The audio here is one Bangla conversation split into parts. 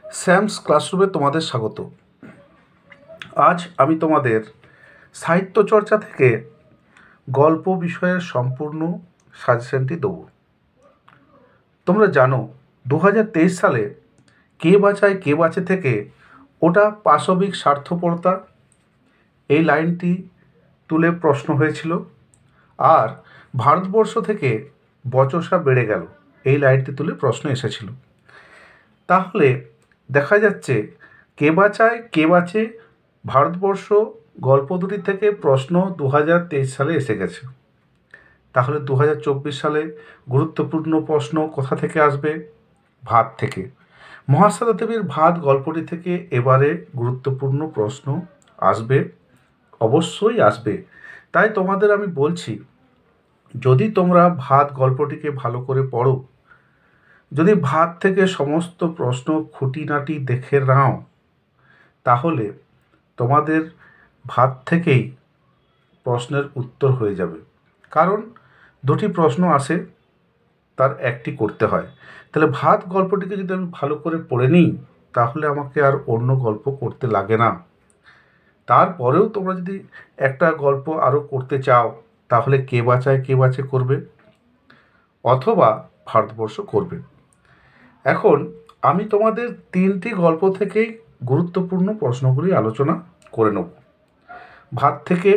স্যামস ক্লাসরুমে তোমাদের স্বাগত। আজ আমি তোমাদের সাহিত্য চর্চা থেকে গল্প বিষয়ের সম্পূর্ণ সাজেশনটি দেব। তোমরা জানো 2023 সালে কে বাঁচায় কে বাঁচে থেকে ওটা পাশবিক স্বার্থপরতা এই লাইনটি তুলে প্রশ্ন হয়েছিল, আর ভারতবর্ষ থেকে বচসা বেড়ে গেল এই লাইনটি তুলে প্রশ্ন এসেছিল। তাহলে দেখা যাচ্ছে কে বাঁচায় কে বাঁচে ভারতবর্ষ গল্প দুটি থেকে প্রশ্ন 2023 সালে এসে গেছে। তাহলে 2024 সালে গুরুত্বপূর্ণ প্রশ্ন কোথা থেকে আসবে? ভাত থেকে। মহাশ্বেতা দেবীর ভাত গল্পটি থেকে এবারে গুরুত্বপূর্ণ প্রশ্ন আসবে, অবশ্যই আসবে। তাই তোমাদের আমি বলছি, যদি তোমরা ভাত গল্পটিকে ভালো করে পড়ো, যদি ভাত থেকে সমস্ত প্রশ্ন খুঁটিনাটি দেখে নাও, তাহলে তোমাদের ভাত থেকেই প্রশ্নের উত্তর হয়ে যাবে। কারণ দুটি প্রশ্ন আসে, তার একটি করতে হয়। তাহলে ভাত গল্পটিকে যদি আমি ভালো করে পড়ে নিই, তাহলে আমাকে আর অন্য গল্প করতে লাগে না। তারপরেও তোমরা যদি একটা গল্প আরও করতে চাও, তাহলে কে বাঁচায় কে বাঁচে করবে, অথবা ভারতবর্ষ করবে। এখন আমি তোমাদের তিনটি গল্প থেকেই গুরুত্বপূর্ণ প্রশ্নগুলি আলোচনা করে নেব। ভাত থেকে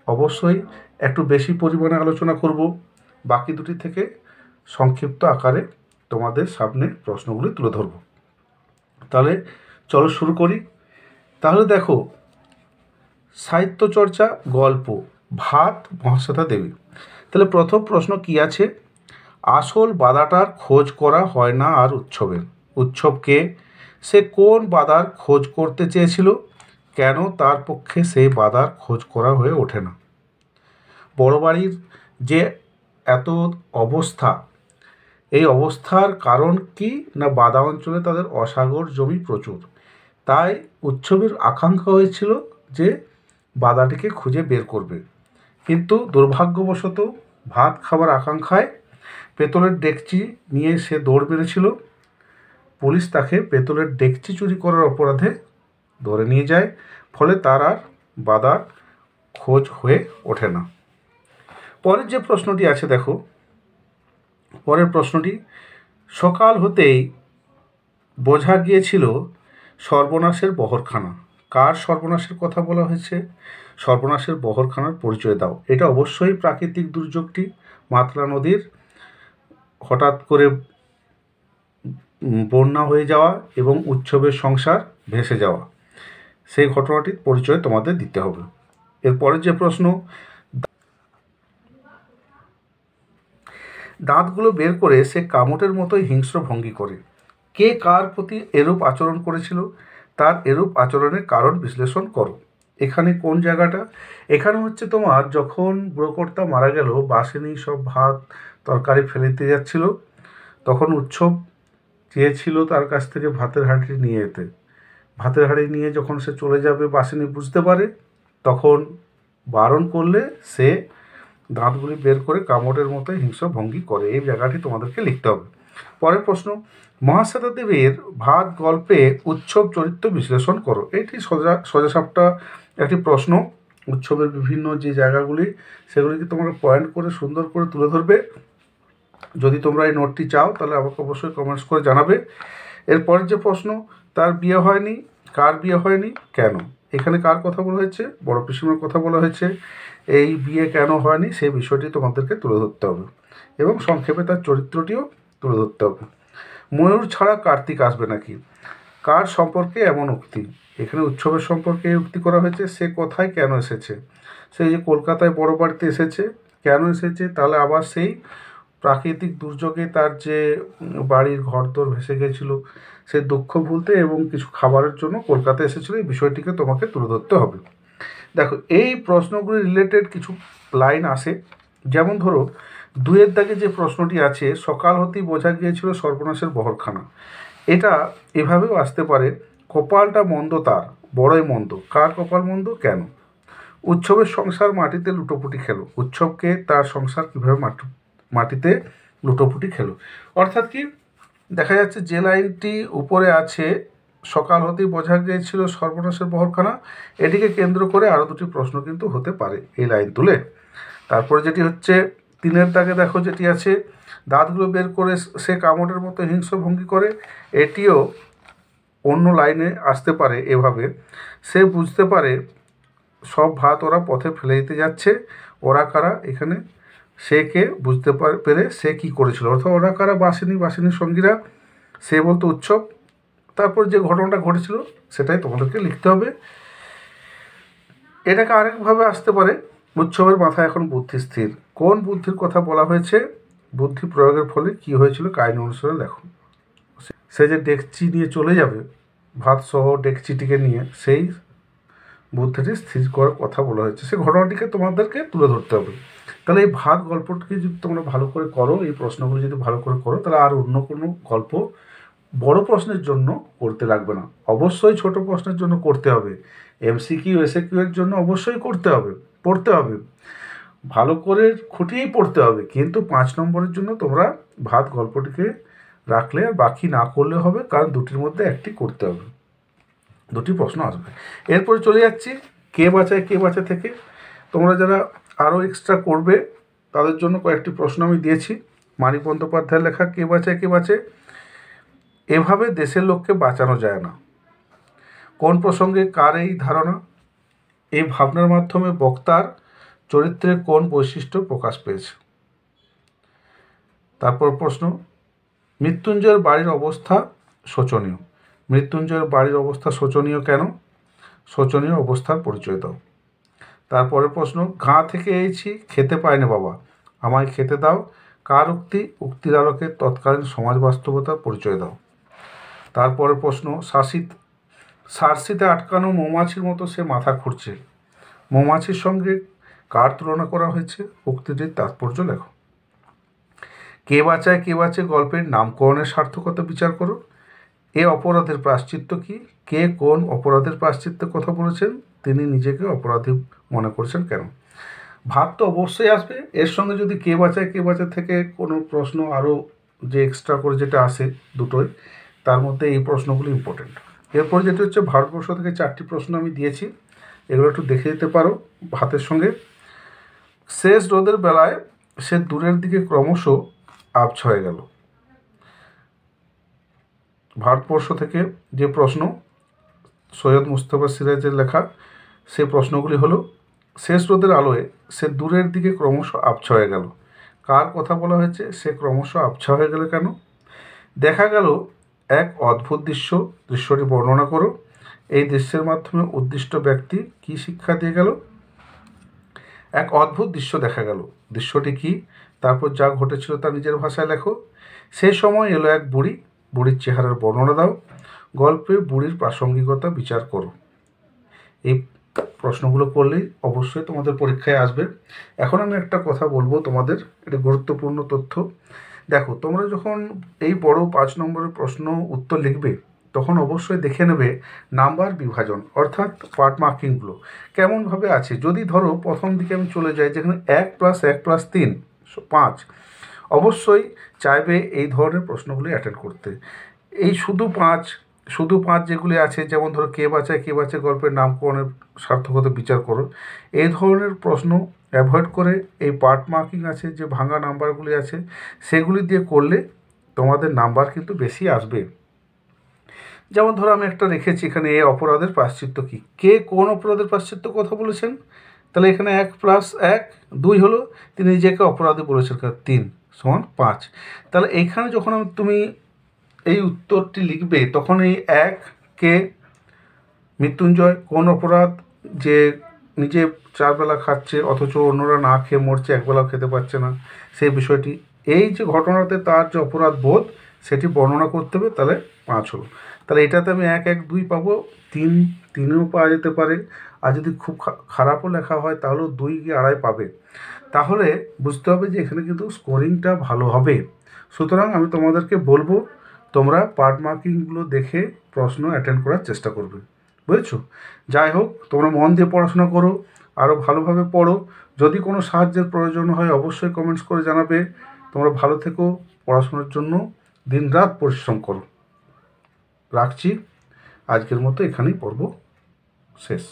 অবশ্যই একটু বেশি পরিমাণে আলোচনা করব, বাকি দুটি থেকে সংক্ষিপ্ত আকারে তোমাদের সামনে প্রশ্নগুলি তুলে ধরব। তাহলে চলো শুরু করি। তাহলে দেখো, সাহিত্য চর্চা গল্প ভাত মহাশ্বেতা দেবী। তাহলে প্রথম প্রশ্ন কি আছে? আসল বাধাটার খোঁজ করা হয় না আর উৎসবের। উৎসবকে সে কোন বাধার খোঁজ করতে চেয়েছিল, কেন তার পক্ষে সেই বাধার খোঁজ করা হয়ে ওঠে না? বড় বাড়ির যে এত অবস্থা, এই অবস্থার কারণ কি না বাদা অঞ্চলে তাদের অসাগর জমি প্রচুর। তাই উৎসবের আকাঙ্ক্ষা হয়েছিল যে বাদাটিকে খুঁজে বের করবে, কিন্তু দুর্ভাগ্যবশত ভাত খাবার আকাঙ্ক্ষায় পেতলের ডেকচি নিয়ে সে দৌড় মেরেছিল। পুলিশ তাকে পেতলের ডেকচি চুরি করার অপরাধে ধরে নিয়ে যায়, ফলে তার আর বাদার খোঁজ হয়ে ওঠে না। পরের যে প্রশ্নটি আছে দেখো, পরের প্রশ্নটি, সকাল হতেই বোঝা গিয়েছিল সর্বনাশের বহরখানা। কার সর্বনাশের কথা বলা হয়েছে? সর্বনাশের বহরখানার পরিচয় দাও। এটা অবশ্যই প্রাকৃতিক দুর্যোগটি, মাতলা নদীর হঠাৎ করে বন্যা হয়ে যাওয়া এবং উৎসবের সংসার ভেসে যাওয়া, সেই ঘটনাটির পরিচয় তোমাদের দিতে হবে। এরপরের যে প্রশ্ন, দাঁতগুলো বের করে সে কামটের মতোই হিংস্র ভঙ্গি করে। কে কার প্রতি এরূপ আচরণ করেছিল, তার এরূপ আচরণের কারণ বিশ্লেষণ করো। এখানে কোন জায়গাটা? এখানে হচ্ছে তোমার যখন বুড়োকর্তা মারা গেল, বাসিনী সব ভাত তরকারি ফেলে দিতে যাচ্ছিল, তখন উৎসব চেয়েছিল তার কাছ থেকে ভাতের হাঁড়ি নিয়ে যেতে। ভাতের হাঁড়ি নিয়ে যখন সে চলে যাবে, বাসিনী বুঝতে পারে, তখন বারণ করলে সে দাঁতগুলি বের করে কামড়ের মতো হিংস্র ভঙ্গি করে। এই জায়গাটি তোমাদেরকে লিখতে হবে। পরের প্রশ্ন, মহাশ্বেতা দেবীর ভাত গল্পে উৎসব চরিত্র বিশ্লেষণ করো। এটি সোজাসাপটা একটি প্রশ্ন। উৎসবের বিভিন্ন যে জায়গাগুলি, সেগুলিকে তোমরা পয়েন্ট করে সুন্দর করে তুলে ধরবে। যদি তোমরা এই নোটটি চাও, তাহলে আমাকে অবশ্যই কমেন্টস করে জানাবে। এরপরের যে প্রশ্ন, তার বিয়ে হয়নি, কার বিয়ে হয়নি, কেন? এখানে কার কথা বলা হয়েছে? বড় পিসিমার কথা বলা হয়েছে। এই বিয়ে কেন হয়নি সেই বিষয়টি তোমাদেরকে তুলে ধরতে হবে, এবং সংক্ষেপে তার চরিত্রটিও তুলে ধরতে হবে। ময়ূর ছাড়া কার্তিক আসবে নাকি? কার সম্পর্কে এমন উক্তি? এখানে উৎসবের সম্পর্কে উক্তি করা হয়েছে। সে কোথায় কেন এসেছে? সেই যে কলকাতায় বড় বাড়িতে এসেছে, কেন এসেছে? তাহলে আবার সেই প্রাকৃতিক দুর্যোগে তার যে বাড়ির ঘরদোর ভেসে গেছিলো, সে দুঃখ ভুলতে এবং কিছু খাবারের জন্য কলকাতায় এসেছিলো, এই বিষয়টিকে তোমাকে তুলে ধরতে হবে। দেখো, এই প্রশ্নগুলি রিলেটেড কিছু লাইন আসে, যেমন ধরো 2-এর দাগে যে প্রশ্নটি আছে, সকাল হতেই বোঝা গিয়েছিল সর্বনাশের বহরখানা। এটা এভাবেও আসতে পারে, কপালটা মন্দ তার, বড়ই মন্দ। কার কপাল মন্দ, কেন? উৎসবের সংসার মাটিতে লুটোপুটি খেলো। উৎসবকে তার সংসার কীভাবে মাটিতে লুটোপুটি খেলো। অর্থাৎ কি দেখা যাচ্ছে, যে লাইনটি উপরে আছে সকাল হতেই বোঝা গিয়েছিল সর্বনাশের বহরখানা। এটিকে কেন্দ্র করে আরও দুটি প্রশ্ন কিন্তু হতে পারে এই লাইন তুলে। তারপরে যেটি হচ্ছে 3 দাগে দেখো যেটি আছে, দাঁতগুলো বের করে সে কামড়ের মতো হিংস্র ভঙ্গি করে। এটিও অন্য লাইনে আসতে পারে এভাবে, সে বুঝতে পারে সব ভাত ওরা পথে ফেলে দিতে যাচ্ছে। ওরা কারা এখানে, সে কে বুঝতে পেরে সে কি করেছিল, অর্থাৎ ওরা কারা, বাসিনীর সঙ্গীরা, সে বলতো উৎসব। তারপর যে ঘটনাটা ঘটেছিল সেটাই তোমাদেরকে লিখতে হবে। এটাকে আরেকভাবে আসতে পারে, উৎসবের মাথায় এখন বুদ্ধি স্থির। কোন বুদ্ধির কথা বলা হয়েছে, বুদ্ধি প্রয়োগের ফলে কি হয়েছিল কাহিনী অনুসারে লেখো। সে যে ডেকচি নিয়ে চলে যাবে, ভাত সহ ডেকচিটিকে নিয়ে, সেই বুদ্ধিটি স্থির করার কথা বলা হয়েছে, সেই ঘটনাটিকে তোমাদেরকে তুলে ধরতে হবে। তাহলে এই ভাত গল্পটিকে যদি তোমরা ভালো করে করো, এই প্রশ্নগুলো যদি ভালো করে করো, তাহলে আর অন্য কোনো গল্প বড় প্রশ্নের জন্য করতে লাগবে না। অবশ্যই ছোট প্রশ্নের জন্য করতে হবে, এমসিকিউ এসএকিউ এর জন্য অবশ্যই পড়তে হবে, ভালো করে খুঁটিয়েই পড়তে হবে। কিন্তু 5 নম্বরের জন্য তোমরা ভাত গল্পটিকে রাখলে আর বাকি না করলে হবে, কারণ দুটির মধ্যে একটি করতে হবে, দুটি প্রশ্ন আসবে। এরপরে চলে যাচ্ছি কে বাঁচায় থেকে। তোমরা যারা আরও এক্সট্রা করবে তাদের জন্য কয়েকটি প্রশ্ন আমি দিয়েছি। মানিক বন্দ্যোপাধ্যায়ের লেখা কে বাঁচায়। এভাবে দেশের লোককে বাঁচানো যায় না। কোন প্রসঙ্গে কার এই ধারণা? এই ভাবনার মাধ্যমে বক্তার চরিত্রের কোন বৈশিষ্ট্য প্রকাশ পেয়েছে? তারপর প্রশ্ন, মৃত্যুঞ্জয়ের বাড়ির অবস্থা শোচনীয়। মৃত্যুঞ্জয়ের বাড়ির অবস্থা শোচনীয় কেন? শোচনীয় অবস্থার পরিচয় দাও। তারপরের প্রশ্ন, ঘা থেকে এসেছি, খেতে পায় না বাবা, আমায় খেতে দাও। কার উক্তি? উক্তির আলোকে তৎকালীন সমাজ বাস্তবতার পরিচয় দাও। তারপরের প্রশ্ন, সার্সিতে আটকানো মৌমাছির মতো সে মাথা খুঁড়ছে, মৌমাছির সঙ্গে কার তুলনা করা হয়েছে? উক্তিটির তাৎপর্য লেখো। কে বাঁচায় গল্পের নামকরণের সার্থকতা বিচার করো। এ অপরাধের প্রায়শ্চিত্ত কি? কে কোন অপরাধের প্রায়শ্চিত্তের কথা বলেছেন? তিনি নিজেকে অপরাধী মনে করছেন কেন? ভাত তো অবশ্যই আসবে, এর সঙ্গে যদি কে বাঁচায় থেকে কোনো প্রশ্ন আরও যে এক্সট্রা করে যেটা আসে দুটোই, তার মধ্যে এই প্রশ্নগুলো ইম্পর্টেন্ট। এরপর যেটা হচ্ছে ভারতবর্ষ থেকে 4টি প্রশ্ন আমি দিয়েছি, এগুলো একটু দেখে দিতে পারো ভাতের সঙ্গে। শেষ রোদের বেলায় সে দূরের দিকে ক্রমশ আবছা হয়ে গেল। ভারতবর্ষ থেকে যে প্রশ্ন সৈয়দ মুস্তফা সিরাজের লেখা, সেই প্রশ্নগুলি হলো, শেষ রোদের আলোয় সে দূরের দিকে ক্রমশ আবছা হয়ে গেল, কার কথা বলা হয়েছে? সে ক্রমশ আবছা হয়ে গেল কেন? দেখা গেল এক অদ্ভুত দৃশ্যটি বর্ণনা করো। এই দৃশ্যের মাধ্যমে উদ্দিষ্ট ব্যক্তি কি শিক্ষা দিয়ে গেল? এক অদ্ভুত দৃশ্য দেখা গেল, দৃশ্যটি কি? তারপর যা ঘটেছিল তা নিজের ভাষায় লেখো। সেই সময় এলো এক বুড়ির চেহারার বর্ণনা দাও। গল্পে বুড়ির প্রাসঙ্গিকতা বিচার করো। এই প্রশ্নগুলো করলেই অবশ্যই তোমাদের পরীক্ষায় আসবে। এখন আমি একটা কথা বলবো তোমাদের, এটা গুরুত্বপূর্ণ তথ্য। দেখো, তোমরা যখন এই বড় 5 নম্বরের প্রশ্ন উত্তর লিখবে, তখন অবশ্যই দেখে নেবে নাম্বার বিভাজন, অর্থাৎ পার্ট মার্কিংগুলো কেমনভাবে আছে। যদি ধরো প্রথম দিকে আমি চলে যাই, যেখানে 1 + 1 + 3 5, অবশ্যই চাইবে এই ধরনের প্রশ্নগুলি অ্যাটেন্ড করতে। এই শুধু পাঁচ যেগুলি আছে, যেমন ধরো কে বাঁচায় গল্পের নামকরণের সার্থকতা বিচার করো, এই ধরনের প্রশ্ন অ্যাভয়েড করে এই পার্ট মার্কিং আছে, যে ভাঙা নাম্বারগুলি আছে, সেগুলি দিয়ে করলে তোমাদের নাম্বার কিন্তু বেশি আসবে। যেমন ধরো আমি একটা রেখেছি এখানে, এ অপরাধের প্রায়শ্চিত্ত কি? কে কোন অপরাধের প্রায়শ্চিত্ত কথা বলেছেন? তাহলে এখানে 1 + 1 2 হলো, তিনি নিজেকে অপরাধী বলেছেন, 3 = 5। তাহলে এইখানে যখন তুমি এই উত্তরটি লিখবে, তখন এই 1 কে মৃত্যুঞ্জয় কোন অপরাধ, যে নিজে 4 বেলা খাচ্ছে অথচ অন্যরা না খেয়ে মরছে, একবেলাও খেতে পারছে না, সেই বিষয়টি, এই যে ঘটনাতে তার যে অপরাধ বোধ, সেটি বর্ণনা করতে হবে। তাহলে 5 হলো। তাহলে এটাতে আমি 1 1 2 পাবো, 3ও পাওয়া যেতে পারে। আর যদি খুব খারাপও লেখা হয় তাহলেও 2 কি 2.5 পাবে। তাহলে বুঝতে হবে যে এখানে কিন্তু স্কোরিংটা ভালো হবে। সুতরাং আমি তোমাদেরকে বলবো, তোমরা পার্ট মার্কিংগুলো দেখে প্রশ্ন অ্যাটেন্ড করার চেষ্টা করবে, বুঝেছো? যাই হোক, তোমরা মন দিয়ে পড়াশোনা করো, আরও ভালোভাবে পড়ো। যদি কোনো সাহায্যের প্রয়োজন হয় অবশ্যই কমেন্টস করে জানাবে। তোমরা ভালো থেকো, পড়াশোনার জন্য দিনরাত পরিশ্রম করো। রাখছি, আজকের মতো এখানেই পর্ব শেষ।